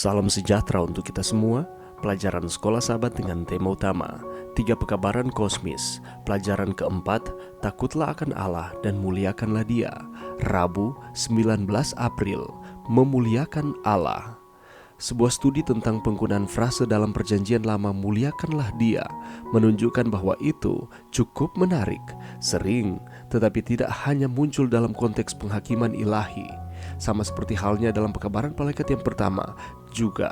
Salam sejahtera untuk kita semua. Pelajaran Sekolah Sahabat dengan tema utama 3 Pekabaran Kosmis. Pelajaran keempat, takutlah akan Allah dan muliakanlah Dia. Rabu 19 April, memuliakan Allah. Sebuah studi tentang penggunaan frase dalam Perjanjian Lama muliakanlah Dia menunjukkan bahwa itu cukup menarik, sering, tetapi tidak hanya muncul dalam konteks penghakiman ilahi. Sama seperti halnya dalam Pekabaran Malaikat yang pertama juga.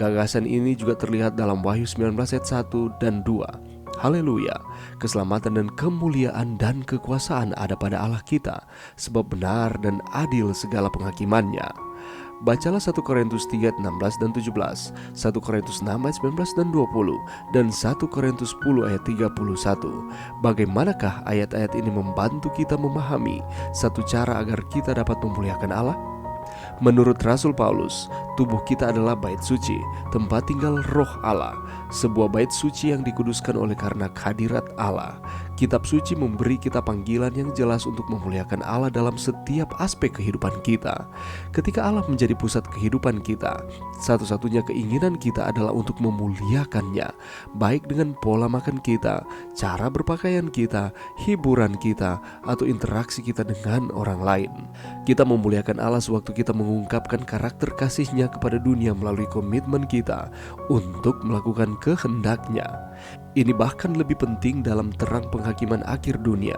Gagasan ini juga terlihat dalam Wahyu 19 ayat 1 dan 2. Haleluya, keselamatan dan kemuliaan dan kekuasaan ada pada Allah kita, sebab benar dan adil segala penghakimannya. Bacalah 1 Korintus 3 ayat 16 dan 17, 1 Korintus 6 ayat 19 dan 20, dan 1 Korintus 10 ayat 31. Bagaimanakah ayat-ayat ini membantu kita memahami satu cara agar kita dapat memuliakan Allah? Menurut Rasul Paulus, tubuh kita adalah bait suci, tempat tinggal roh Allah, sebuah bait suci yang dikuduskan oleh karena kehadirat Allah. Kitab suci memberi kita panggilan yang jelas untuk memuliakan Allah dalam setiap aspek kehidupan kita. Ketika Allah menjadi pusat kehidupan kita, satu-satunya keinginan kita adalah untuk memuliakannya, baik dengan pola makan kita, cara berpakaian kita, hiburan kita, atau interaksi kita dengan orang lain. Kita memuliakan Allah sewaktu kita mengungkapkan karakter kasih-Nya kepada dunia melalui komitmen kita untuk melakukan kehendak-Nya. Ini bahkan lebih penting dalam terang penghakiman akhir dunia.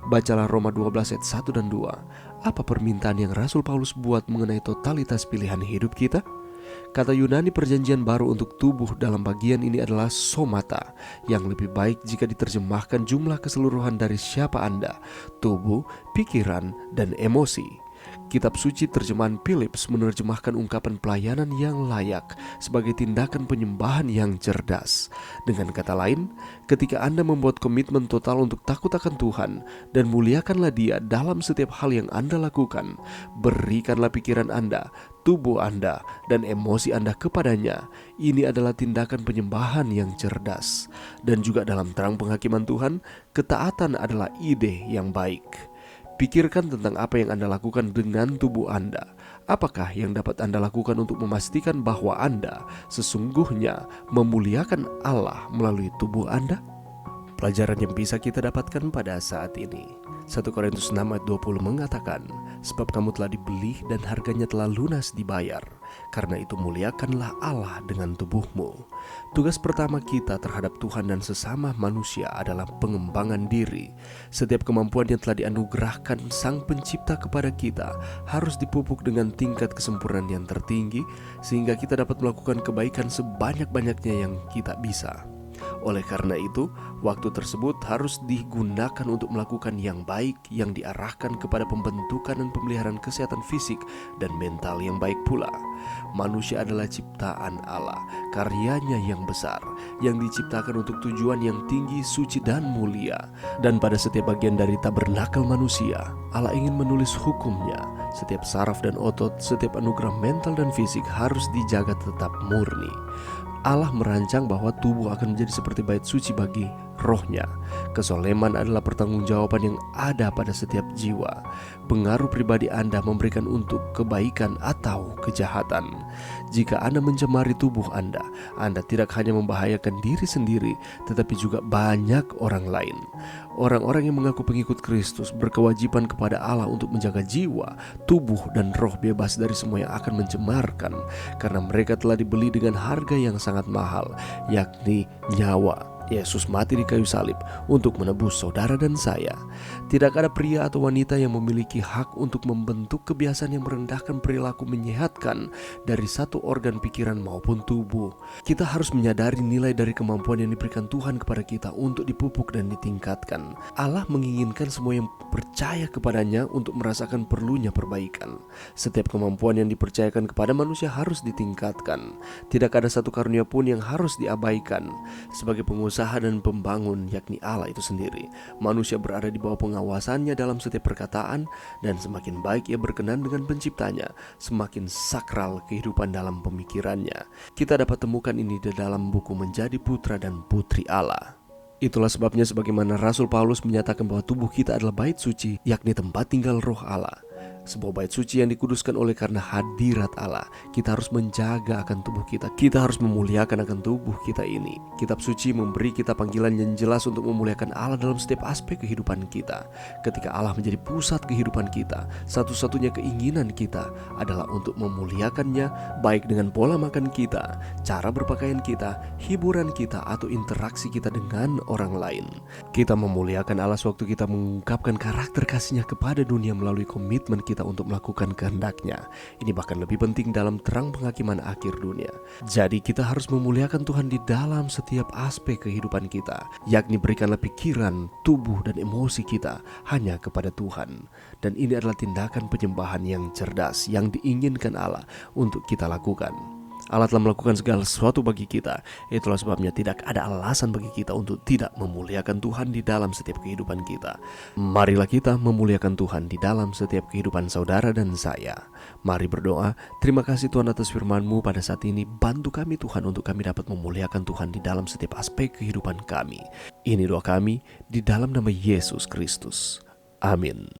Bacalah Roma 12 ayat 1 dan 2. Apa permintaan yang Rasul Paulus buat mengenai totalitas pilihan hidup kita? Kata Yunani Perjanjian Baru untuk tubuh dalam bagian ini adalah somata, yang lebih baik jika diterjemahkan jumlah keseluruhan dari siapa Anda, tubuh, pikiran, dan emosi. Kitab suci terjemahan Phillips menerjemahkan ungkapan pelayanan yang layak sebagai tindakan penyembahan yang cerdas. Dengan kata lain, ketika Anda membuat komitmen total untuk takut akan Tuhan dan muliakanlah Dia dalam setiap hal yang Anda lakukan, berikanlah pikiran Anda, tubuh Anda, dan emosi Anda kepadanya. Ini adalah tindakan penyembahan yang cerdas. Dan juga dalam terang penghakiman Tuhan, ketaatan adalah ide yang baik. Pikirkan tentang apa yang Anda lakukan dengan tubuh Anda. Apakah yang dapat Anda lakukan untuk memastikan bahwa Anda sesungguhnya memuliakan Allah melalui tubuh Anda? Pelajaran yang bisa kita dapatkan pada saat ini, 1 Korintus 6 ayat 20 mengatakan, sebab kamu telah dibeli dan harganya telah lunas dibayar, karena itu muliakanlah Allah dengan tubuhmu. Tugas pertama kita terhadap Tuhan dan sesama manusia adalah pengembangan diri. Setiap kemampuan yang telah dianugerahkan Sang Pencipta kepada kita harus dipupuk dengan tingkat kesempurnaan yang tertinggi, sehingga kita dapat melakukan kebaikan sebanyak-banyaknya yang kita bisa. Oleh karena itu, waktu tersebut harus digunakan untuk melakukan yang baik yang diarahkan kepada pembentukan dan pemeliharaan kesehatan fisik dan mental yang baik pula. Manusia adalah ciptaan Allah, karyanya yang besar, yang diciptakan untuk tujuan yang tinggi, suci, dan mulia. Dan pada setiap bagian dari tabernakel manusia, Allah ingin menulis hukum-Nya. Setiap saraf dan otot, setiap anugerah mental dan fisik harus dijaga tetap murni. Allah merancang bahwa tubuh akan menjadi seperti bait suci bagi rohnya. Kesoleman adalah pertanggungjawaban yang ada pada setiap jiwa. Pengaruh pribadi Anda memberikan untuk kebaikan atau kejahatan. Jika Anda mencemari tubuh Anda tidak hanya membahayakan diri sendiri, tetapi juga banyak orang lain. Orang-orang yang mengaku pengikut Kristus berkewajiban kepada Allah untuk menjaga jiwa, tubuh, dan roh bebas dari semua yang akan mencemarkan, karena mereka telah dibeli dengan harga yang sangat mahal, yakni nyawa. Yesus mati di kayu salib untuk menebus saudara dan saya. Tidak ada pria atau wanita yang memiliki hak untuk membentuk kebiasaan yang merendahkan perilaku menyehatkan dari satu organ pikiran maupun tubuh. Kita harus menyadari nilai dari kemampuan yang diberikan Tuhan kepada kita untuk dipupuk dan ditingkatkan. Allah menginginkan semua yang percaya kepadanya untuk merasakan perlunya perbaikan. Setiap kemampuan yang dipercayakan kepada manusia harus ditingkatkan. Tidak ada satu karunia pun yang harus diabaikan. Sebagai pengusaha dan pembangun, yakni Allah itu sendiri, manusia berada di bawah pengawasannya dalam setiap perkataan, dan semakin baik ia berkenan dengan penciptanya, semakin sakral kehidupan dalam pemikirannya. Kita dapat temukan ini di dalam buku Menjadi Putra dan Putri Allah. Itulah sebabnya sebagaimana Rasul Paulus menyatakan bahwa tubuh kita adalah bait suci, yakni tempat tinggal roh Allah. Sebuah bait suci yang dikuduskan oleh karena hadirat Allah. Kita harus menjaga akan tubuh kita. Kita harus memuliakan akan tubuh kita ini. Kitab suci memberi kita panggilan yang jelas untuk memuliakan Allah dalam setiap aspek kehidupan kita. Ketika Allah menjadi pusat kehidupan kita, satu-satunya keinginan kita adalah untuk memuliakannya, baik dengan pola makan kita, cara berpakaian kita, hiburan kita, atau interaksi kita dengan orang lain. Kita memuliakan Allah sewaktu kita mengungkapkan karakter kasih-Nya kepada dunia melalui komitmen kita untuk melakukan kehendak-Nya. Ini bahkan lebih penting dalam terang penghakiman akhir dunia. Jadi kita harus memuliakan Tuhan di dalam setiap aspek kehidupan kita, yakni berikanlah pikiran, tubuh, dan emosi kita hanya kepada Tuhan. Dan ini adalah tindakan penyembahan yang cerdas yang diinginkan Allah untuk kita lakukan. Allah telah melakukan segala sesuatu bagi kita. Itulah sebabnya tidak ada alasan bagi kita untuk tidak memuliakan Tuhan di dalam setiap kehidupan kita. Marilah kita memuliakan Tuhan di dalam setiap kehidupan saudara dan saya. Mari berdoa. Terima kasih Tuhan atas firman-Mu pada saat ini. Bantu kami Tuhan untuk kami dapat memuliakan Tuhan di dalam setiap aspek kehidupan kami. Ini doa kami di dalam nama Yesus Kristus. Amin.